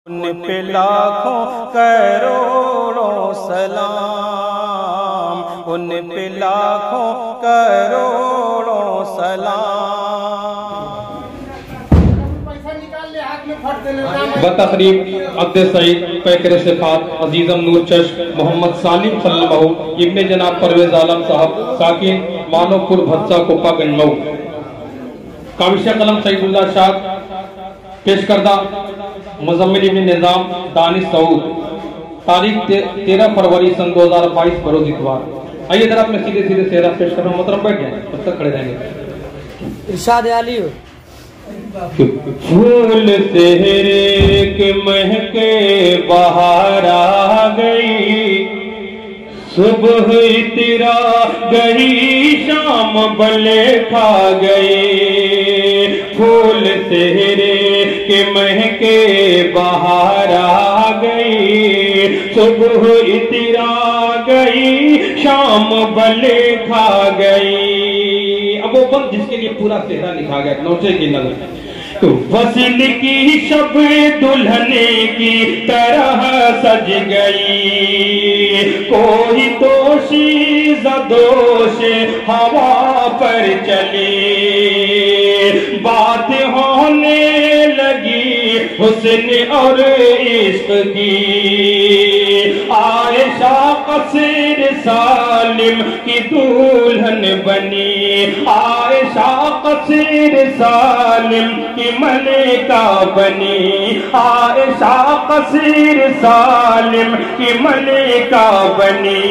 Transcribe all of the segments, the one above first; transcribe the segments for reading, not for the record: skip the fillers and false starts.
ان پہ لاکھوں کروڑوں سلام، ان پہ لاکھوں کروڑوں سلام۔ بتقریب عبد سعید پیکر صفات عزیزم نور چشم محمد سالم صلی اللہ ابن جناب پرویز عالم صاحب ساکن مانو پور بھتسا کوپا گنج مئو۔ کاوشہ قلم سعید اللہ شاہ پیش کردہ مزمل ابن نظام دانش سعود، تاریخ 13 فروری سن 2022 بروز اتوار۔ آئیے ذرا میں سیدھے سیدھے سہرا پیش کر رہا ہوں، محترم بیٹھ جائیں، تب تک کھڑے رہیں گے۔ ارشاد عالی ہو۔ پھول سہرے کے مہکے بہار آ گئی، صبح تیرا گئی شام بلے کھا گئی۔ پھول سہرے کے مہکے بہار آ گئی، صبح تیرا گئی شام بلے کھا گئی۔ اب وہ بند جس کے لیے پورا چہرہ لکھا گیا، نوچے کی نظر وصل کی شب دلہنے کی طرح سج گئی، کوئی دوشی زدوش ہوا پر چلی، بات ہونے لگی حسن اور عشق کی، عائشہ قصر سالم کی دلہن بنی، عائشہ قصر سالم کی ملکہ بنی، عائشہ قصر سالم کی ملکہ بنی۔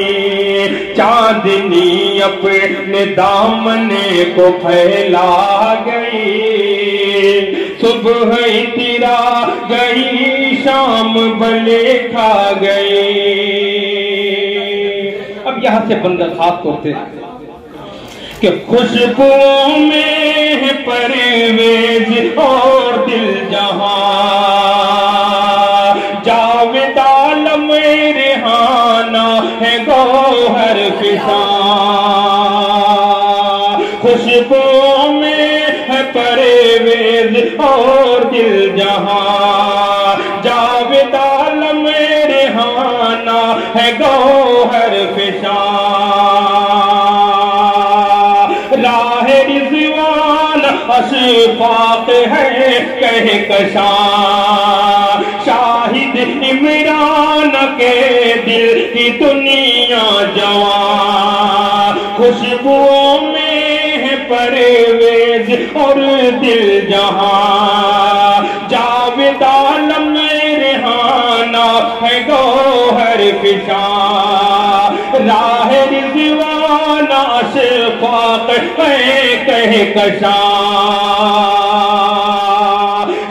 چاندنی اپنے دامنے کو پھیلا گئی، صبح تیرا گئی شام بلے کھا گئی۔ اب یہاں سے بندہ خاص طور سے کہ خوشبو میں پرویز اور دل جہاں، جاوید عالم ریحانہ ہے گوہر فشاں۔ خوشبو میں ہے پرویز اور دل جہاں، جاوید عالم ریحانہ ہے گوہر فشاں۔ راہ رضوان اشفاق ہے کہکشاں، شاہد عمران کے دل کی دنیا جوان۔ خوشبو میں ہے پرویز اور دل جہاں، جاوید عالم ریحانہ ہے گوہر فشاں۔ راہ رضوان اشفاق ہے کہکشاں،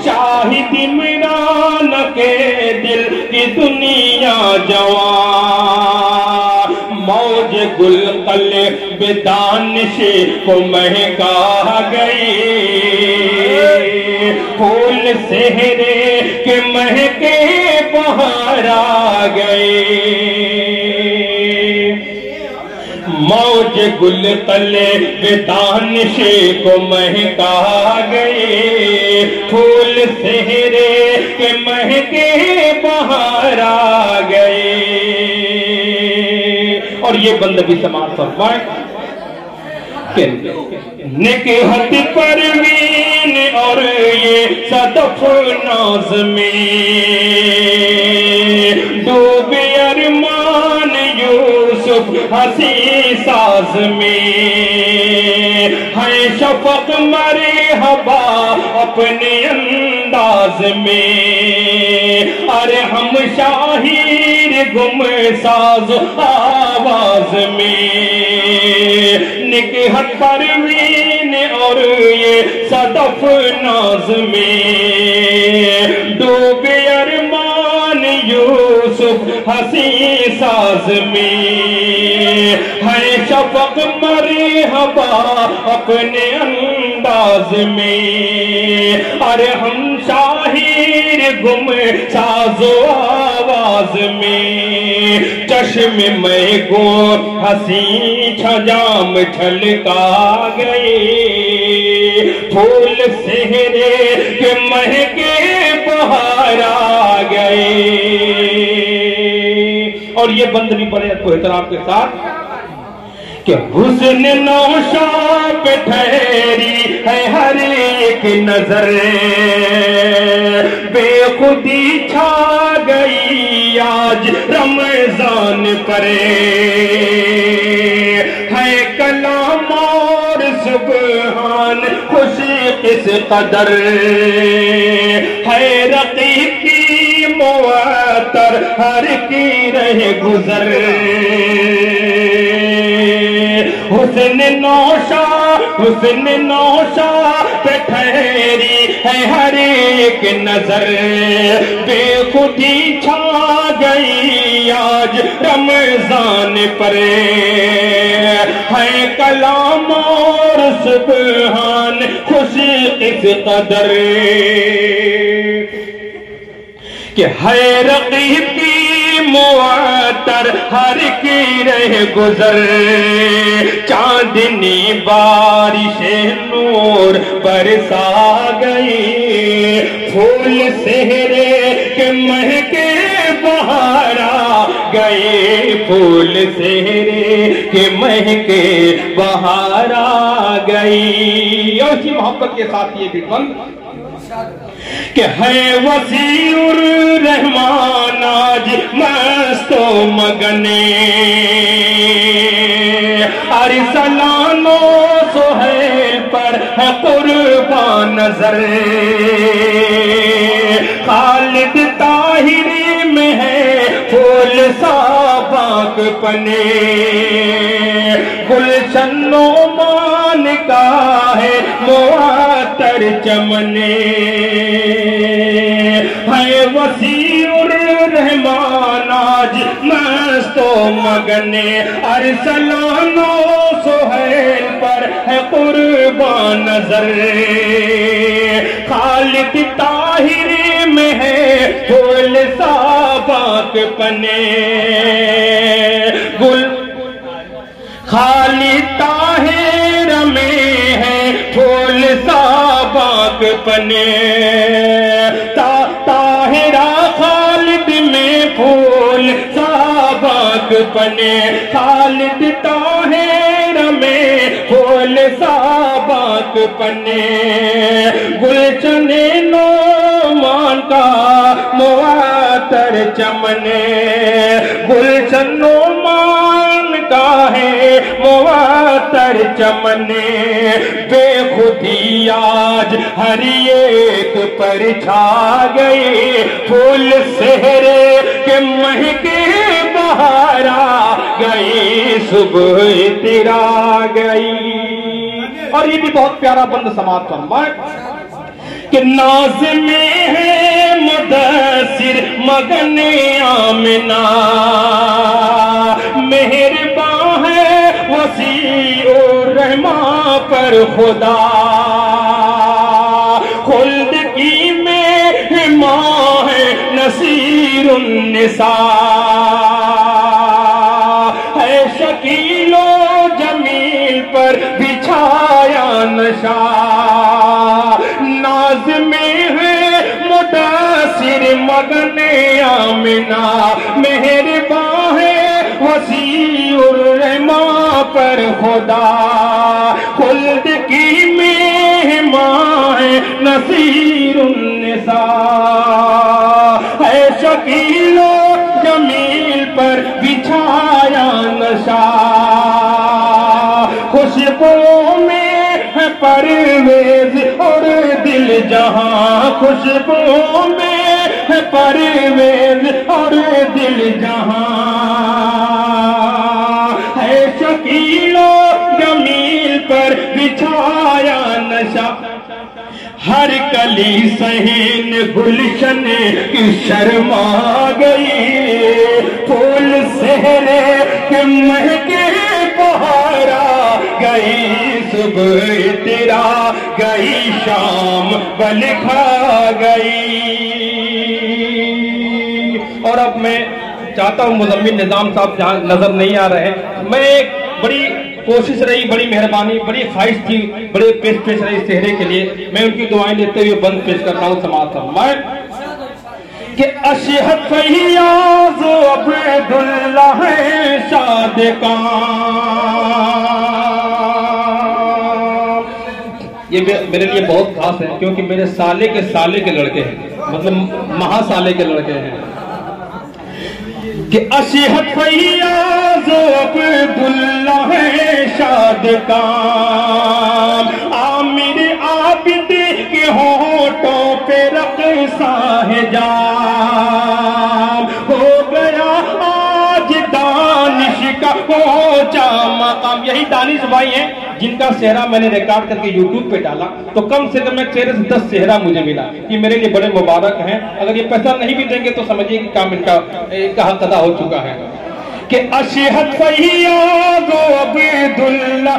شاہد عمران کے دل کی دنیا جوان۔ موج گل قلب دانش کو مہکا گئی، پھول سہرے کے مہکے بہار آ گئی۔ موج گل قلب دانش کو مہکا گئی، پھول سہرے کے مہکے بہار آ گئے۔ اور یہ بندگی سماعت فرمائے کہ نکہت پروین اور یہ صدف ناز میں ڈوبے ارمان یوسف ہنسی ساز میں، ہے شفق مرحبا اپنے انداز میں، ارے ہم شاہیر گم ساز آواز میں۔ نکہت پروین اور یہ صدف ناز میں ڈوبے ارمان یوسف ہنسی ساز میں، ہے شفق مرحبا اپنے انداز میں، ارے ہم شاہیر گم ساز آواز میں۔ چشم میں گو ہنسی چھجام چھلکا گئی، پھول سہرے کے مہکے بہار آ گئے۔ اور یہ بند بھی پڑے تو احترام کے ساتھ کہ حسن نوشا پہ ٹھہری ہے ہر ایک نظر بے خودی چھا گئی آج رمضان پر ہے کلام اور سبحان خوشی کس قدر ہے رقیب کی معطر ہر کی رہ گزر حسن نوشا پہ ٹھہری ہے ہر ایک نظر بے خودی چھا گئی آج رمضان پر ہے کلام اور سبحان خوشی اس قدر کہ ہے رقیب کی معطر ہر کی رہ گزر چاندنی بارش نور برسا گئی پھول سہرے کے مہکے بہار آ گئے پھول سہرے کے مہکے بہار آ گئی اور اسی محبت کے ساتھ یہ بھی بند کہ ہے وسیع الرحمان آج مست و مگنے ارسلان و سہیل پر ہے قربان نظر خالد طاہری میں ہے پھول سا باغ پنے گلشن نعمان کا ہے معطر چمنے ہے وسیع الرحمان آج مست و مگنے ارسلان و سہیل پر ہے قربان نظر خالد طاہری میں ہے پھول سا باغ پنے گل خالد طاہر میں ہے پھول سا باغ پنے طاہرہ خالد میں پھول سا باغ پنے خالد طاہر میں پھول سا باغ پنے گلشن نعمان کا معطر چمنے گلشن نعمان کا ہے معطر چمنے بے خودی آج ہر ایک پر چھا گئی پھول سہرے کے مہکے بہار آ گئی صبح تیرا گئی اور یہ بھی بہت پیارا بند سماعت فرمائے کہ ناز میں ہے مدثر مگن آمنہ مہربان ہے وسیع الرحمہ پر خدا خلد کی مہماں ہے نصیر النساء ہے شکیل و جمیل پر بچھایا نشا ناز میں ہے مدثر مگن آمنہ مہربان ہے وسیع الرحمہ پر خدا خلد کی مہمان ہے نصیر النساء ہے شکیل و جمیل پر بچھایا نشا خوشبو میں ہے پرویز اور دل جہاں خوشبو میں ہے پرویز اور دل جہاں ہے شکیل و جمیل پر بچھایا نشا ہر کلی صحین گلشن کی شرما گئی پھول سہرے کے مہکے بہار آ گئی صبح تیرا گئی شام بل کھا گئی اور اب میں چاہتا ہوں مزمل نظام صاحب جہاں نظر نہیں آ رہے میں ایک بڑی کوشش رہی بڑی مہربانی بڑی خواہش تھی بڑے پیش رہی چہرے کے لیے میں ان کی دعائیں لیتے ہوئے بند پیش کرتا ہوں سماعت فرمائے کہ اشہد فیاض عبداللہ شاد کام. یہ میرے لیے بہت خاص ہے کیونکہ میرے سالے کے لڑکے ہیں، مطلب مہا سالے کے لڑکے ہیں. کہ اشہد فیاض عبداللہ شاد کام، عامر عابد کے ہونٹوں پہ رقصہ ہے جام. ہو گیا آج دانش کا اونچا مقام. یہی دانش بھائی ہیں جن کا چہرہ میں نے ریکارڈ کر کے یوٹیوب پہ ڈالا تو کم سے کم ایک چہرے سے 10 چہرہ مجھے ملا. یہ میرے لیے بڑے مبارک ہیں. اگر یہ پیسہ نہیں بھی دیں گے تو سمجھیے کہ کام ان کا حق ادا ہو چکا ہے. کہ اشہد فیاض عبداللہ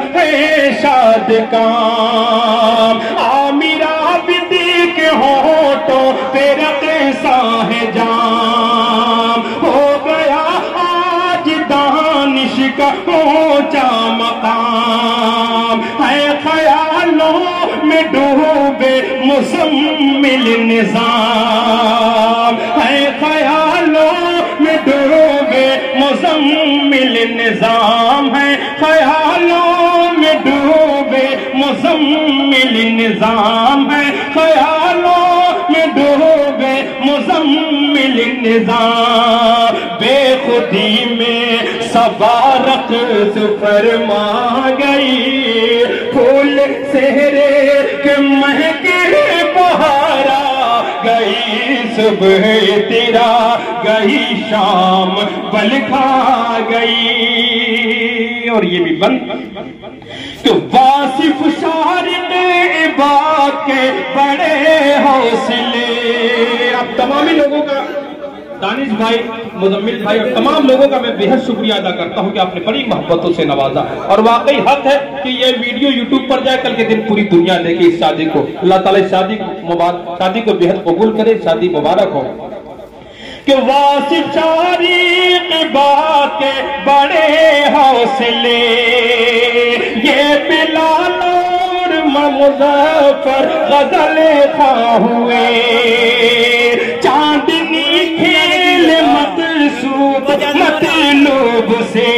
شاد کام، عامر عابد کے ہونٹوں پہ رقصہ ہے جام. ہو گیا آج دانش کا اونچا مقام، ہے خیالوں میں ڈوبے مزمل نظام، ہے خیالوں میں ڈوبے مزمل نظام، ہے خیالوں میں ڈوبے مزمل نظام، ہے خیالوں میں ڈوبے مزمل نظام. بے خودی میں صبا رقص فرما گئی، پھول سہرے کے مہکے بہارا گئی. صبح تیرا گئی شام بل کھا گئی. اور یہ بھی بند کہ واصف شارق عباد کے بڑے حوصلے. اب تمامی لوگوں کا، دانش بھائی، مزمل بھائی اور تمام لوگوں کا میں بہت شکریہ ادا کرتا ہوں کہ آپ نے بڑی محبتوں سے نوازا. اور واقعی حق ہے کہ یہ ویڈیو یوٹیوب پر جائے، کل کے دن پوری دنیا دیکھے اس شادی کو. اللہ تعالیٰ شادی کو بہت قبول کرے، شادی مبارک ہو. کہ واصف شارق عباد کے بڑے حوصلے، یہ بلال اور مظفر غزل خواہ ہوئے. چاندنی کھیل مقصود مطلوب سے،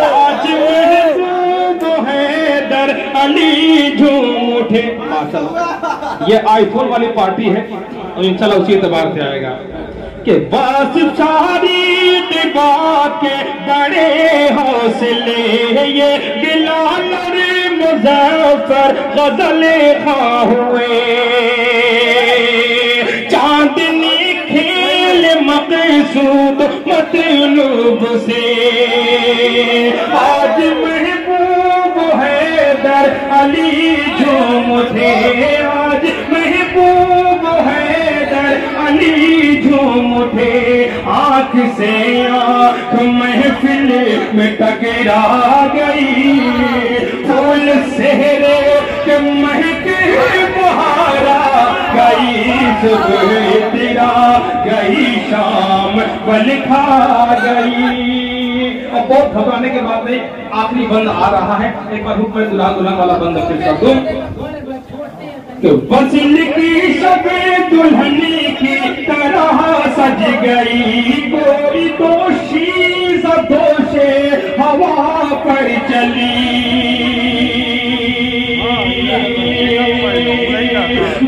آج محبوب حیدر علی جھوم اٹھے. یہ آئی فون والی پارٹی ہے اور انشاءاللہ اسی اعتبار سے آئے گا. کہ واصف شارق عباد کے بڑے حوصلے، یہ بلال اور مظفر غزل خواہ ہوئے. چاندنی کھیل مقصود مطلوب سے، آج محبوب حیدر علی جھوم اٹھے. آج محبوب حیدر علی جھوم اٹھے. آنکھ سے آنکھ محفل میں ٹکرا گئی، پھول سہرے کے مہکے بہارا گئی. صبح تیرا گئی شام بل کھا گئی. اب بہت گھبرانے کے بعد نہیں، آخری بند آ رہا ہے. ایک بار حکم دلہن دلہن والا بند پھر کر دوں. کہ وصل کی شب دلہن کی طرح سج گئی، کوئی دوشیز دوشے ہوا پر چلی.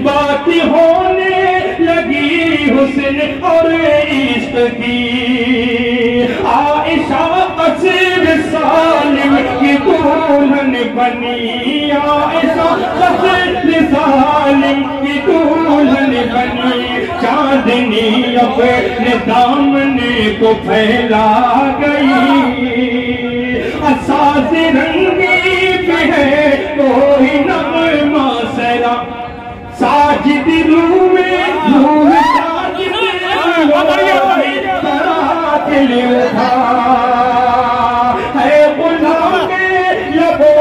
بات ہونے لگی حسن اور عشق کی، عائشہ قصر سالم کی دلہن بنی. عائشہ قصر سالم کی دلہن بنی. چاندنی اپنے دامنے کو پھیلا گئی، اساس رنگی پہ ہے کوئی نغمہ سرا. ساجد روح میں روح ساجد دل اٹھا ہے، غلام لبو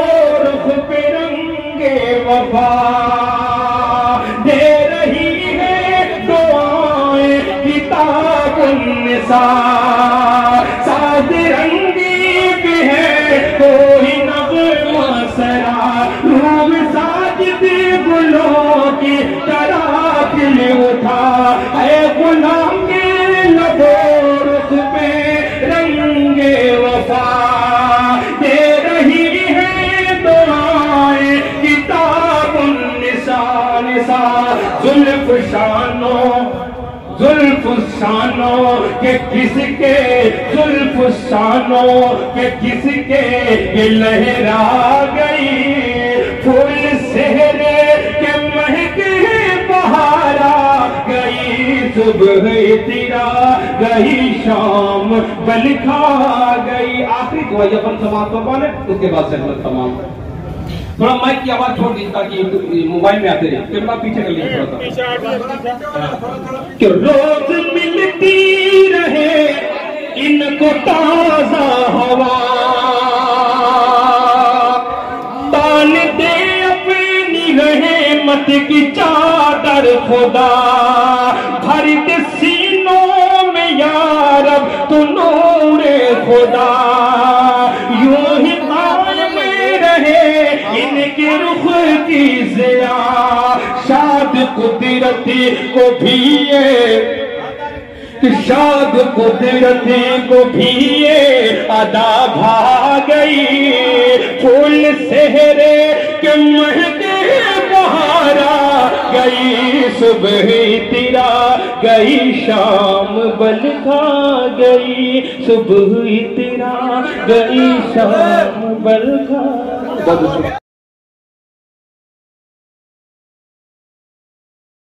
رخ پہ رنگ وفا. دے رہی ہے دعائیں کتاب النساء. ساز رنگی بھی ہے کوئی نغمہ سرا، روح ساجد گلوں کی طرح کھل اٹھا ہے. زلف شانوں کے کس کے زلف شانوں کے کس کے یہ لہرا گئی پھول سہرے کے مہکے بہارا گئی صبح تیرا گئی شام بل کھا گئی. آخری دعا یہ اپن سماعت پر پانے اس کے بعد سہمت تمام. تھوڑا مائک کی آواز چھوڑ دی تاکہ موبائل میں آتے رہے. کیمرہ پیچھے کر لیجیے تھوڑا سا کہ روز ملتی رہے ان کو تازہ ہوا تان دے اپنی رحمت کی چادر خدا بھر کے سینوں میں یا رب تو نور خدا یوں ہی قائم رہے ان کے رخ کی ضیاء شاد قدرتی کو بھی یہ شاد قدرتی کو بھی یہ ادا بھا گئی پھول سہرے کے مہکے بہارا گئی صبح تیرا گئی شام بل کھا گئی صبح تیرا گئی شام بل کھا.